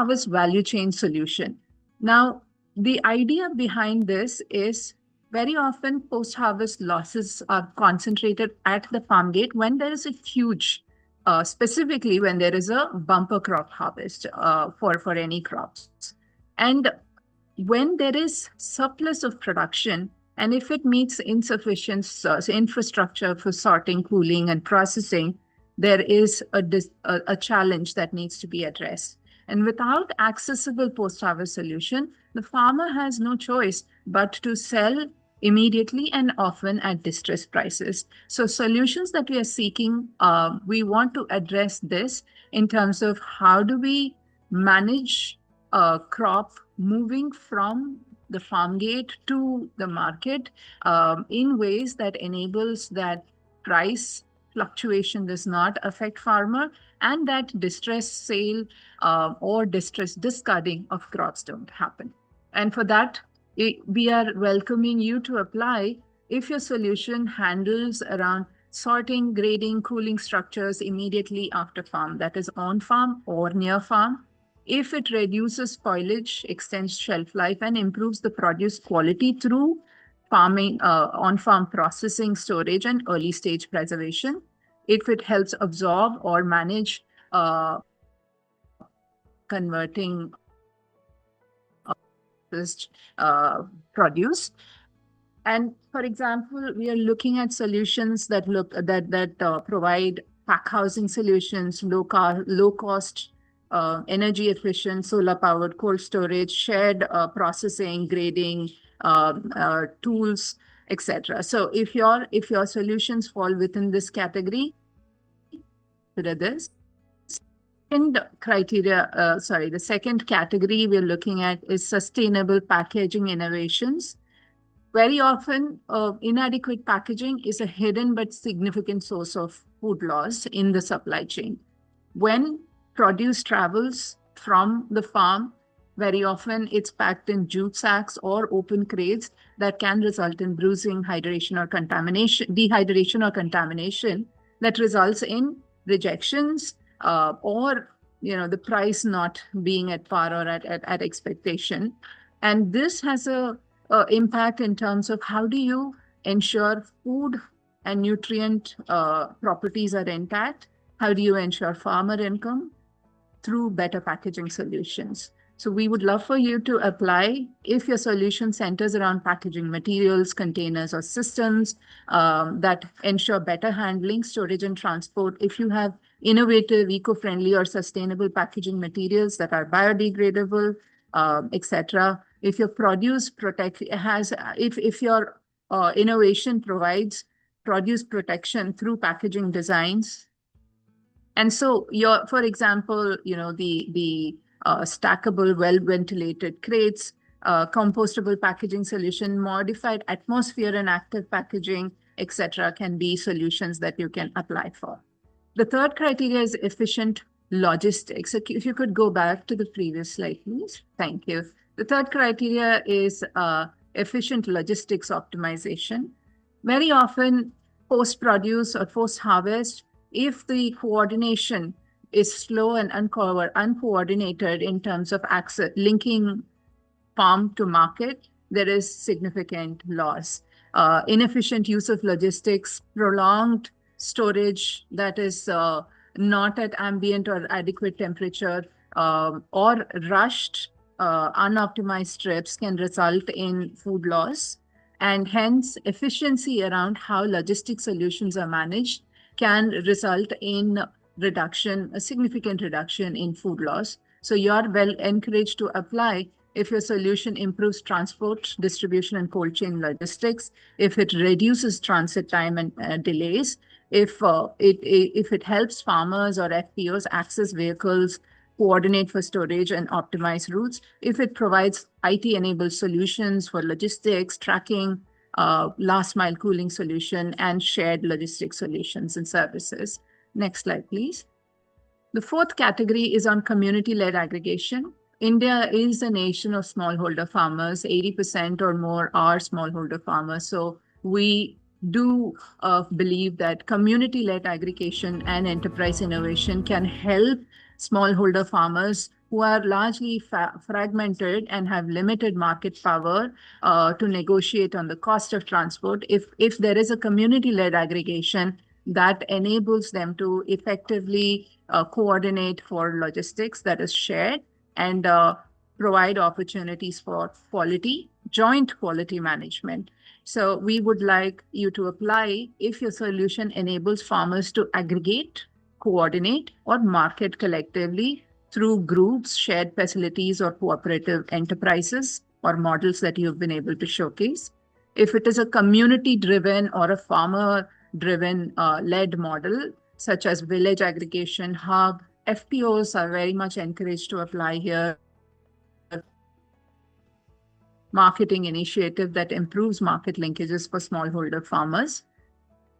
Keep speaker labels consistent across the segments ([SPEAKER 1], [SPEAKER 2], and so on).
[SPEAKER 1] post-harvest value chain solution. Now, the idea behind this is very often post-harvest losses are concentrated at the farm gate when there is a huge, specifically when there is a bumper crop harvest for any crops. And when there is surplus of production, and if it meets insufficient infrastructure for sorting, cooling, and processing, there is a challenge that needs to be addressed. And without accessible post-harvest solution, the farmer has no choice but to sell immediately and often at distressed prices. So solutions that we are seeking, we want to address this in terms of how do we manage a crop moving from the farm gate to the market in ways that enables that price fluctuation does not affect farmer and that distress sale or distress discarding of crops don't happen. And for that, we are welcoming you to apply if your solution handles around sorting, grading, cooling structures immediately after farm, that is on farm or near farm. If it reduces spoilage, extends shelf life, and improves the produce quality through farming, on-farm processing, storage, and early stage preservation. If it helps absorb or manage converting produce. And for example, we are looking at solutions that provide pack housing solutions, low cost, energy efficient, solar powered cold storage, shared processing, grading, tools, etc. So if your solutions fall within this category, consider this. The second category we're looking at is sustainable packaging innovations. Very often, inadequate packaging is a hidden but significant source of food loss in the supply chain. When produce travels from the farm, very often it's packed in jute sacks or open crates that can result in bruising, dehydration or contamination that results in rejections or the price not being at par or at expectation. And this has a impact in terms of how do you ensure food and nutrient properties are intact? How do you ensure farmer income? Through better packaging solutions. So we would love for you to apply if your solution centers around packaging materials, containers, or systems that ensure better handling, storage, and transport. If you have innovative, eco-friendly, or sustainable packaging materials that are biodegradable, etc. If your produce if your innovation provides produce protection through packaging designs. And so, for example, the stackable, well-ventilated crates, compostable packaging solution, modified atmosphere and active packaging, etc., can be solutions that you can apply for. The third criteria is efficient logistics. If you could go back to the previous slide, please. Thank you. The third criteria is efficient logistics optimization. Very often, post-produce or post-harvest, if the coordination is slow and uncoordinated in terms of linking farm to market, there is significant loss. Inefficient use of logistics, prolonged storage that is not at ambient or adequate temperature, or rushed, unoptimized trips can result in food loss. And hence, efficiency around how logistic solutions are managed can result in a significant reduction in food loss. So you are well encouraged to apply if your solution improves transport, distribution, and cold chain logistics, if it reduces transit time and delays, if it helps farmers or FPOs access vehicles, coordinate for storage and optimize routes, if it provides IT-enabled solutions for logistics, tracking, last mile cooling solution, and shared logistics solutions and services. Next slide, please. The fourth category is on community-led aggregation. India is a nation of smallholder farmers. 80% or more are smallholder farmers. So we do believe that community-led aggregation and enterprise innovation can help smallholder farmers who are largely fragmented and have limited market power to negotiate on the cost of transport. If there is a community-led aggregation that enables them to effectively coordinate for logistics that is shared and provide opportunities for joint quality management. So we would like you to apply if your solution enables farmers to aggregate, coordinate, or market collectively through groups, shared facilities, or cooperative enterprises or models that you've been able to showcase. If it is a community-driven or a farmer-driven led model, such as village aggregation hub, FPOs are very much encouraged to apply here. Marketing initiative that improves market linkages for smallholder farmers.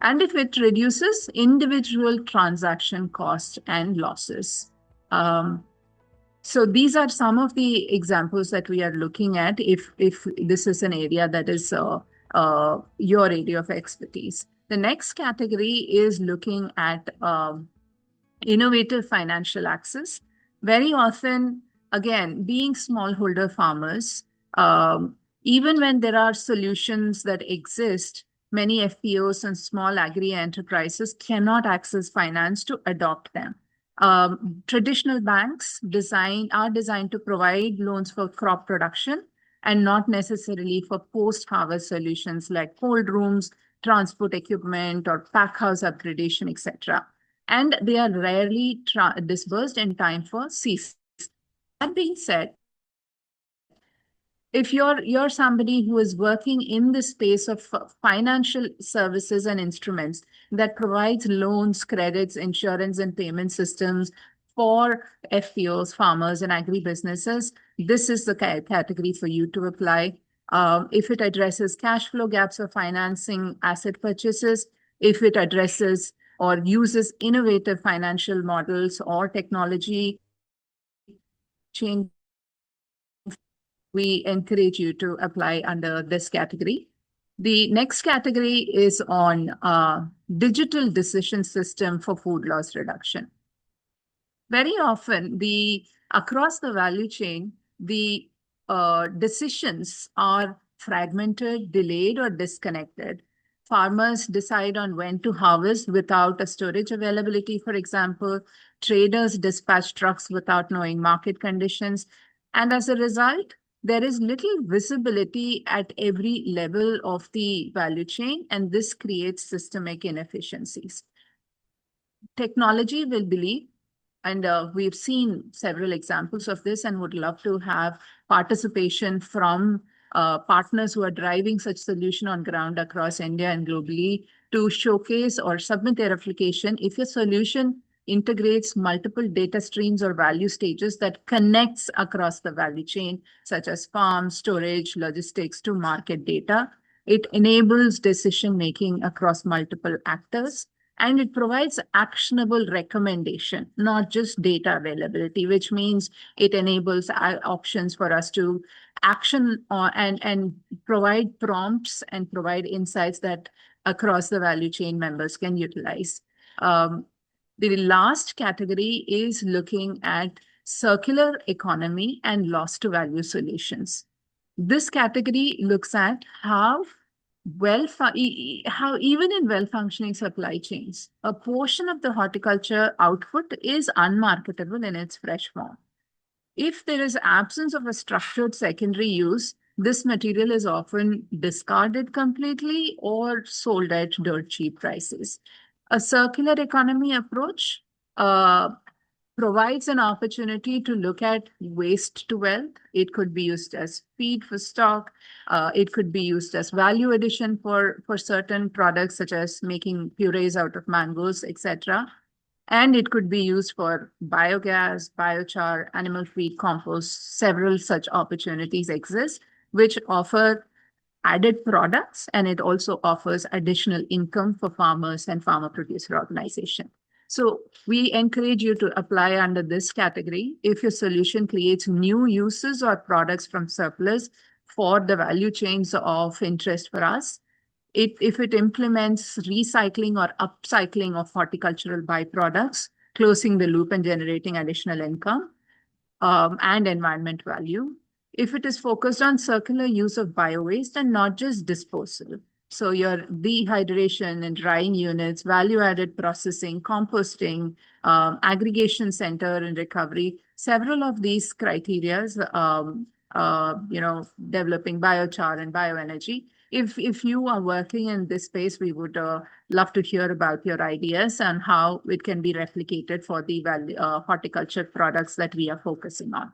[SPEAKER 1] And if it reduces individual transaction costs and losses. So these are some of the examples that we are looking at if this is an area that is your area of expertise. The next category is looking at innovative financial access. Very often, again, being smallholder farmers, even when there are solutions that exist, many FPOs and small agri-enterprises cannot access finance to adopt them. Traditional banks are designed to provide loans for crop production and not necessarily for post-harvest solutions like cold rooms, transport equipment, or pack house upgradation, etc. And they are rarely disbursed in time for season. That being said, if you're somebody who is working in the space of financial services and instruments that provides loans, credits, insurance, and payment systems for FPOs, farmers, and agribusinesses, this is the category for you to apply. If it addresses cash flow gaps or financing asset purchases, if it addresses or uses innovative financial models or technology change, we encourage you to apply under this category. The next category is on digital decision system for food loss reduction. Very often, across the value chain, the decisions are fragmented, delayed, or disconnected. Farmers decide on when to harvest without a storage availability, for example. Traders dispatch trucks without knowing market conditions. And as a result, there is little visibility at every level of the value chain, and this creates systemic inefficiencies. Technology will believe, and we've seen several examples of this and would love to have participation from partners who are driving such solution on ground across India and globally to showcase or submit their application if your solution integrates multiple data streams or value stages that connects across the value chain, such as farm, storage, logistics to market data. It enables decision-making across multiple actors, and it provides actionable recommendation, not just data availability, which means it enables options for us to action and provide prompts and provide insights that across the value chain members can utilize. The last category is looking at circular economy and loss to value solutions. This category looks at how even in well-functioning supply chains, a portion of the horticulture output is unmarketable in its fresh form. If there is absence of a structured secondary use, this material is often discarded completely or sold at dirt cheap prices. A circular economy approach provides an opportunity to look at waste to wealth. It could be used as feed for stock. It could be used as value addition for certain products, such as making purees out of mangoes, etc. And it could be used for biogas, biochar, animal feed, compost. Several such opportunities exist, which offer added products, and it also offers additional income for farmers and farmer producer organization. So we encourage you to apply under this category if your solution creates new uses or products from surplus for the value chains of interest for us. If it implements recycling or upcycling of horticultural byproducts closing the loop and generating additional income and environment value. If it is focused on circular use of bio-waste and not just disposal. So your dehydration and drying units, value-added processing, composting, aggregation center and recovery, several of these criteria, developing biochar and bioenergy. If you are working in this space, we would love to hear about your ideas and how it can be replicated for the horticulture products that we are focusing on.